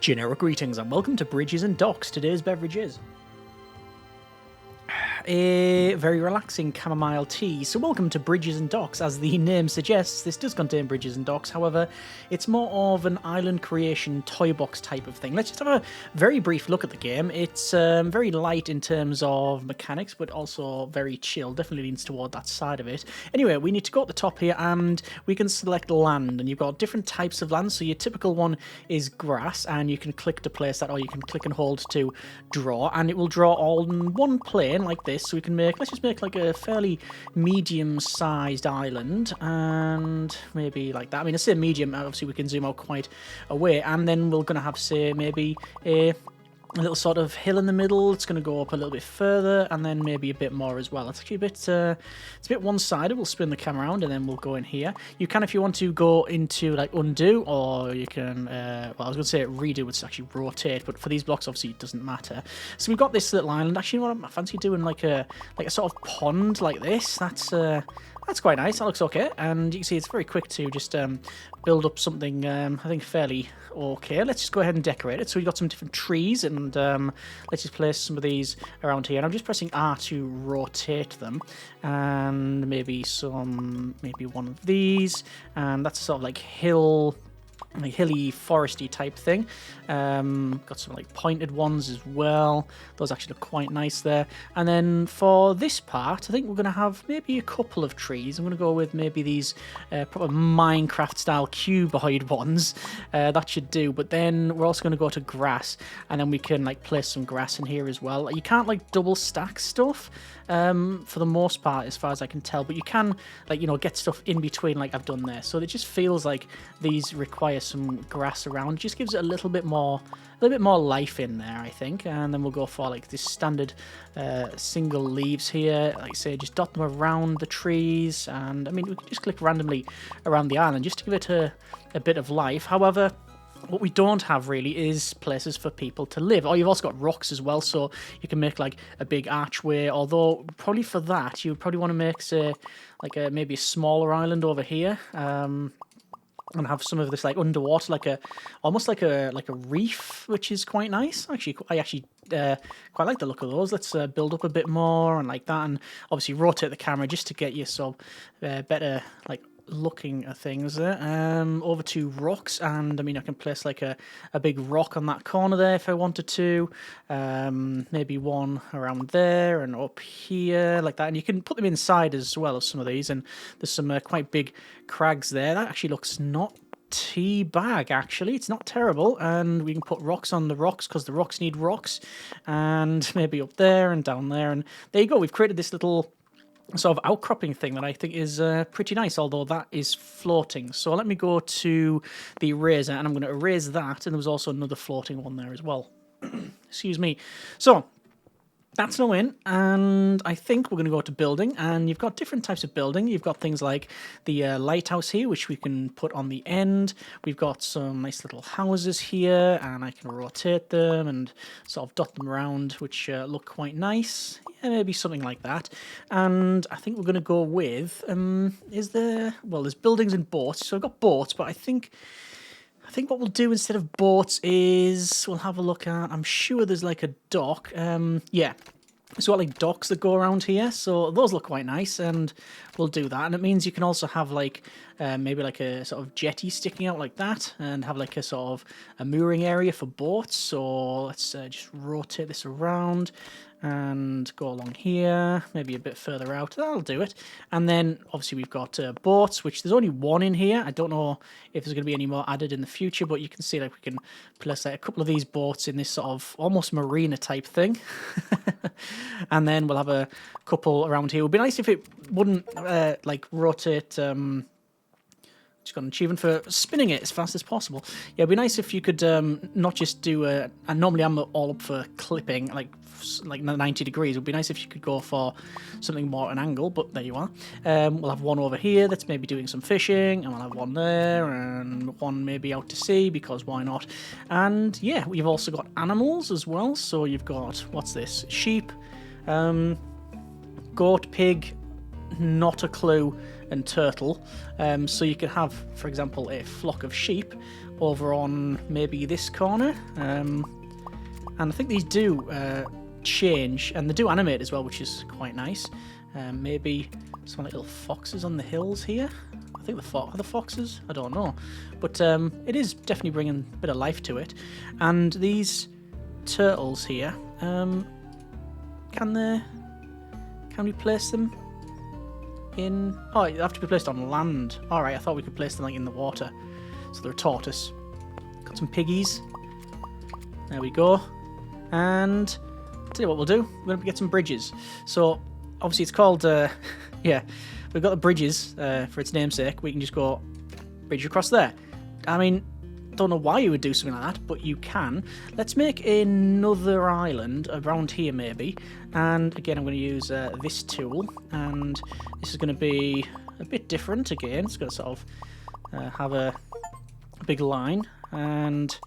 Generic greetings and welcome to Bridges and Docks. Today's beverage is a very relaxing chamomile tea. So welcome to Bridges and Docks. As the name suggests, this does contain bridges and docks. However, it's more of an island creation toy box type of thing. Let's just have a very brief look at the game. It's very light in terms of mechanics, but also very chill. Definitely leans toward that side of it. Anyway, we need to go at the top here and we can select land, and you've got different types of land. So your typical one is grass, and you can click to place that, or you can click and hold to draw, and it will draw all in one plane like this. So we can make, let's just make like a fairly medium-sized island, and maybe like that. I mean, I say medium, obviously we can zoom out quite away, and then we're going to have, say, maybe a little sort of hill in the middle. It's going to go up a little bit further, and then maybe a bit more as well. It's actually a bit, it's a bit one-sided. We'll spin the camera around, and then we'll go in here. You can, if you want to, go into like undo, or you can, well, I was going to say redo, which is actually rotate, but for these blocks, obviously, it doesn't matter. So we've got this little island. Actually, you know what, I fancy doing like a sort of pond like this. That's quite nice. That looks okay, and you can see it's very quick to just build up something, I think, fairly okay. Let's just go ahead and decorate it. So we've got some different trees, and let's just place some of these around here. And I'm just pressing R to rotate them, and maybe one of these, and that's sort of like hilly foresty type thing. Got some like pointed ones as well. Those actually look quite nice there. And then for this part, I think we're going to have maybe a couple of trees. I'm going to go with maybe these proper Minecraft style cuboid ones. That should do. But then we're also going to go to grass, and then we can like place some grass in here as well. You can't like double stack stuff for the most part, as far as I can tell, but you can, like, you know, get stuff in between like I've done there. So it just feels like these require some grass around. It just gives it a little bit more life in there, I think. And then we'll go for like this standard single leaves here. Like I say, just dot them around the trees, and I mean, we can just click randomly around the island just to give it a bit of life. However, what we don't have really is places for people to live. Oh, you've also got rocks as well, so you can make like a big archway. Although probably for that you would probably want to make, say, like maybe a smaller island over here, and have some of this like underwater, like almost like a reef, which is quite nice. Actually, I quite like the look of those. Let's build up a bit more and like that, and obviously rotate the camera just to get you some better like looking at things there. Over to rocks, and I mean, I can place like a big rock on that corner there if I wanted to. Maybe one around there and up here like that, and you can put them inside as well of some of these, and there's some quite big crags there. That actually looks not bag, actually. It's not terrible, and we can put rocks on the rocks because the rocks need rocks, and maybe up there and down there, and there you go. We've created this little sort of outcropping thing that I think is pretty nice, although that is floating. So let me go to the eraser, and I'm going to erase that, and there was also another floating one there as well. Excuse me. So that's now in, and I think we're going to go to building, and you've got different types of building. You've got things like the lighthouse here, which we can put on the end. We've got some nice little houses here, and I can rotate them and sort of dot them around, which look quite nice. Yeah, maybe something like that. And I think we're going to go with, there's buildings and boats. So I've got boats, but I think what we'll do instead of boats is we'll have a look at, I'm sure there's like a dock. Yeah. So got like docks that go around here, so those look quite nice, and we'll do that. And it means you can also have like maybe like a sort of jetty sticking out like that, and have like a sort of a mooring area for boats. So let's just rotate this around and go along here, maybe a bit further out. That'll do it. And then obviously we've got boats, which there's only one in here. I don't know if there's going to be any more added in the future, but you can see like we can place like a couple of these boats in this sort of almost marina type thing. And then we'll have a couple around here. It would be nice if it wouldn't like rotate. Just got an achievement for spinning it as fast as possible. Yeah, it'd be nice if you could not just do and normally I'm all up for clipping like 90 degrees. It would be nice if you could go for something more at an angle, but there you are. We'll have one over here that's maybe doing some fishing, and we'll have one there, and one maybe out to sea, because why not? And yeah, we've also got animals as well. So you've got, what's this? Sheep, goat, pig, not a clue, and turtle. So you can have, for example, a flock of sheep over on maybe this corner. And I think these do change, and they do animate as well, which is quite nice. Maybe some little foxes on the hills here. I think are the foxes? I don't know. But it is definitely bringing a bit of life to it. And these turtles here, can we place them in... Oh, they have to be placed on land. Alright, I thought we could place them like in the water. So they're a tortoise. Got some piggies. There we go. And tell you what we'll do. We're going to get some bridges. So obviously it's called... yeah, we've got the bridges for its namesake. We can just go bridge across there. I mean, don't know why you would do something like that, but you can. Let's make another island around here maybe. And again, I'm going to use this tool. And this is going to be a bit different again. It's going to sort of have a big line. And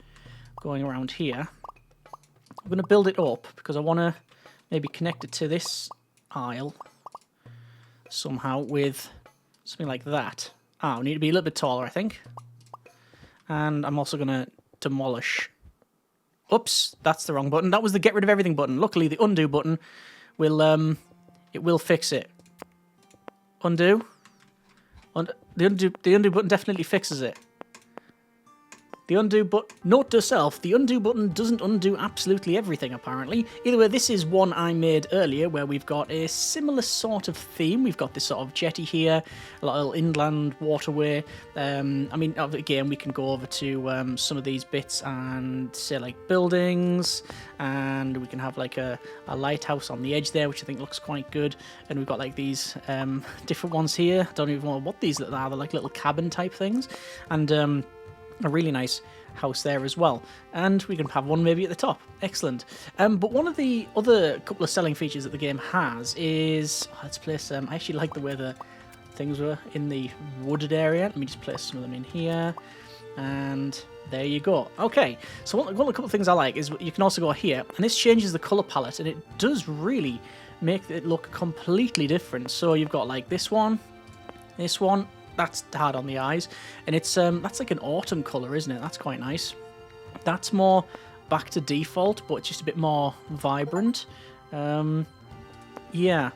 going around here, I'm going to build it up because I want to maybe connect it to this aisle somehow with something like that. Ah, we need to be a little bit taller, I think. And I'm also going to demolish. Oops, that's the wrong button. That was the get rid of everything button. Luckily, the undo button will it will fix it. Undo. The undo button definitely fixes it. The undo button... Note to self, the undo button doesn't undo absolutely everything, apparently. Either way, this is one I made earlier where we've got a similar sort of theme. We've got this sort of jetty here, a little inland waterway. I mean, again, we can go over to some of these bits and say, like, buildings. And we can have, like, a lighthouse on the edge there, which I think looks quite good. And we've got, like, these different ones here. Don't even know what these are. They're like little cabin type things. And... a really nice house there as well. And we can have one maybe at the top. Excellent. But one of the other couple of selling features that the game has is... let's place... I actually like the way the things were in the wooded area. Let me just place some of them in here. And there you go. Okay, so one of the couple of things I like is you can also go here. And this changes the colour palette. And it does really make it look completely different. So you've got like this one. That's hard on the eyes, and it's that's like an autumn colour, isn't it? That's quite nice. That's more back to default, but just a bit more vibrant. Yeah,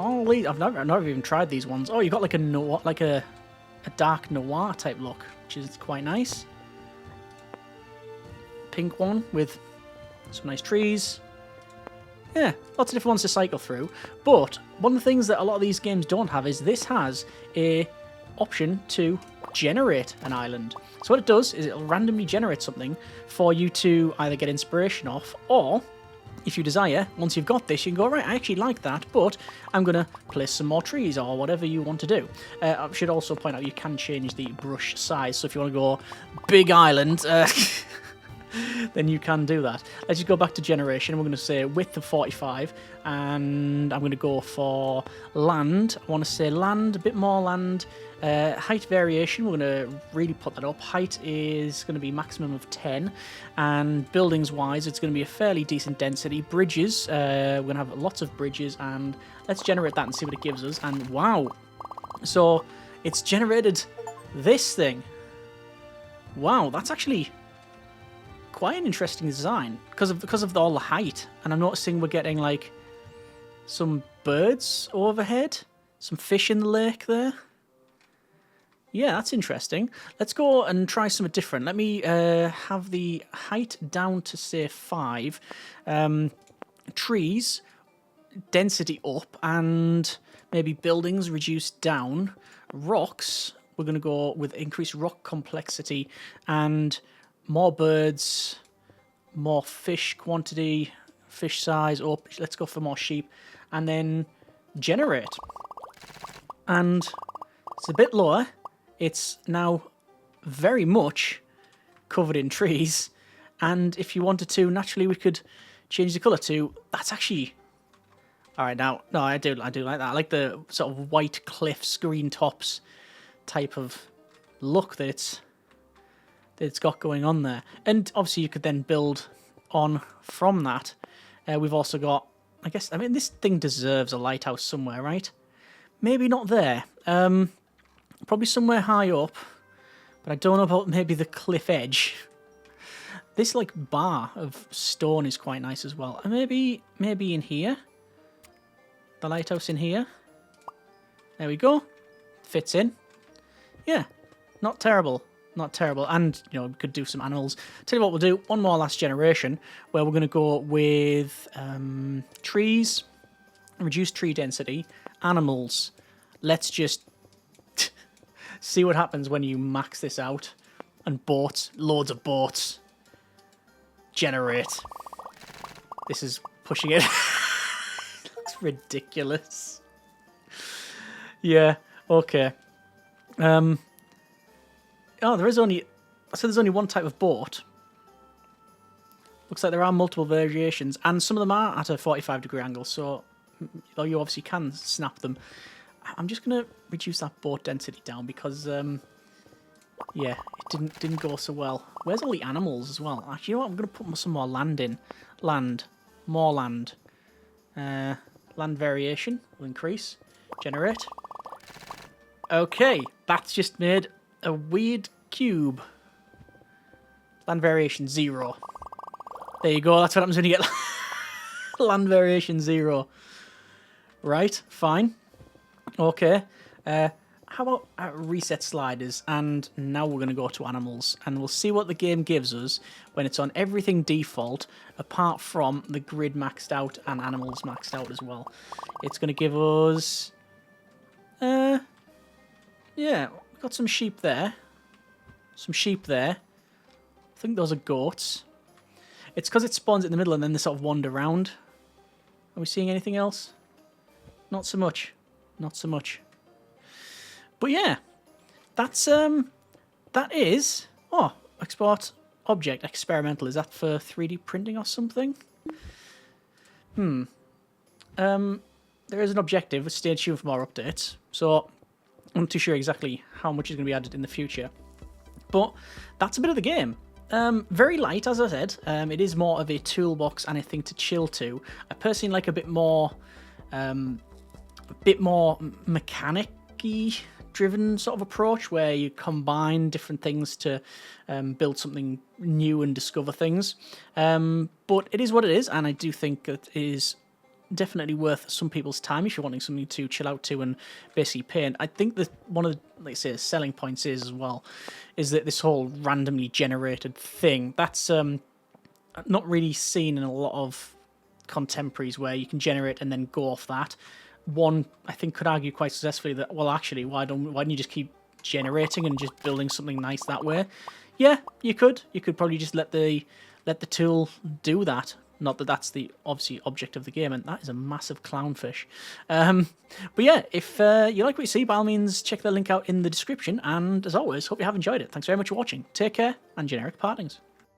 all these I've never even tried these ones. Oh, you've got like a dark noir type look, which is quite nice. Pink one with some nice trees. Yeah, lots of different ones to cycle through. But one of the things that a lot of these games don't have is this has a option to generate an island. So what it does is it'll randomly generate something for you to either get inspiration off, or if you desire, once you've got this, you can go, right, I actually like that, but I'm going to place some more trees or whatever you want to do. I should also point out you can change the brush size, so if you want to go big island, then you can do that. Let's just go back to generation. We're going to say width of 45, and I'm going to go for land. I want to say land, a bit more land. Height variation, we're going to really put that up. Height is going to be maximum of 10, and buildings-wise, it's going to be a fairly decent density. Bridges, we're going to have lots of bridges, and let's generate that and see what it gives us. And wow, so it's generated this thing. Wow, that's actually quite an interesting design because of all the height. And I'm noticing we're getting like some birds overhead, some fish in the lake there. Yeah, that's interesting. Let's go and try something different. Let me have the height down to, say, 5. Trees, density up, and maybe buildings reduced down. Rocks, we're going to go with increased rock complexity and more birds, more fish quantity, fish size up. Let's go for more sheep. And then generate. And it's a bit lower. It's now very much covered in trees, and if you wanted to, naturally we could change the colour to... That's actually... Alright, now, no, I do like that. I like the sort of white cliffs, green tops type of look that it's got going on there. And obviously you could then build on from that. We've also got... I mean, this thing deserves a lighthouse somewhere, right? Maybe not there. Probably somewhere high up But I don't know about maybe the cliff edge. This like bar of stone is quite nice as well. And maybe in here. The lighthouse in here. There we go. Fits in. Yeah, not terrible. Not terrible. And, you know, we could do some animals. Tell you what we'll do. One more last generation where we're going to go with trees, reduced tree density, animals. Let's just see what happens when you max this out. And boats. Loads of boats. Generate. This is pushing it. Looks ridiculous. Yeah, okay. Oh, there's only one type of boat. Looks like there are multiple variations, and some of them are at a 45-degree angle, so you obviously can snap them. I'm just going to reduce that boat density down because, yeah, it didn't go so well. Where's all the animals as well? Actually, you know what? I'm going to put some more land in. Land. More land. Land variation will increase. Generate. Okay, that's just made a weird cube. Land variation 0. There you go, that's what happens when you get land variation 0. Right, fine. Okay. How about reset sliders? And now we're going to go to animals. And we'll see what the game gives us when it's on everything default, apart from the grid maxed out and animals maxed out as well. It's going to give us... yeah, we've got some sheep there. Some sheep there. I think those are goats. It's because it spawns in the middle and then they sort of wander around. Are we seeing anything else? Not so much. Not so much. But yeah, that's that is... Oh, export object experimental. Is that for 3D printing or something? There is an objective. Stay tuned for more updates. So I'm not too sure exactly how much is going to be added in the future. But that's a bit of the game. Very light, as I said. It is more of a toolbox and a thing to chill to. I personally like a bit more mechanic-y driven sort of approach where you combine different things to build something new and discover things. But it is what it is, and I do think it is definitely worth some people's time if you're wanting something to chill out to and basically paint. I think that one of the, like I say, selling points is as well, is that this whole randomly generated thing, that's not really seen in a lot of contemporaries where you can generate and then go off that. One, I think, could argue quite successfully that, well, actually, why don't you just keep generating and just building something nice that way? Yeah, you could. You could probably just let the tool do that. Not that that's the, obviously, object of the game, and that is a massive clownfish. But yeah, if you like what you see, by all means, check the link out in the description, and as always, hope you have enjoyed it. Thanks very much for watching. Take care, and generic partings.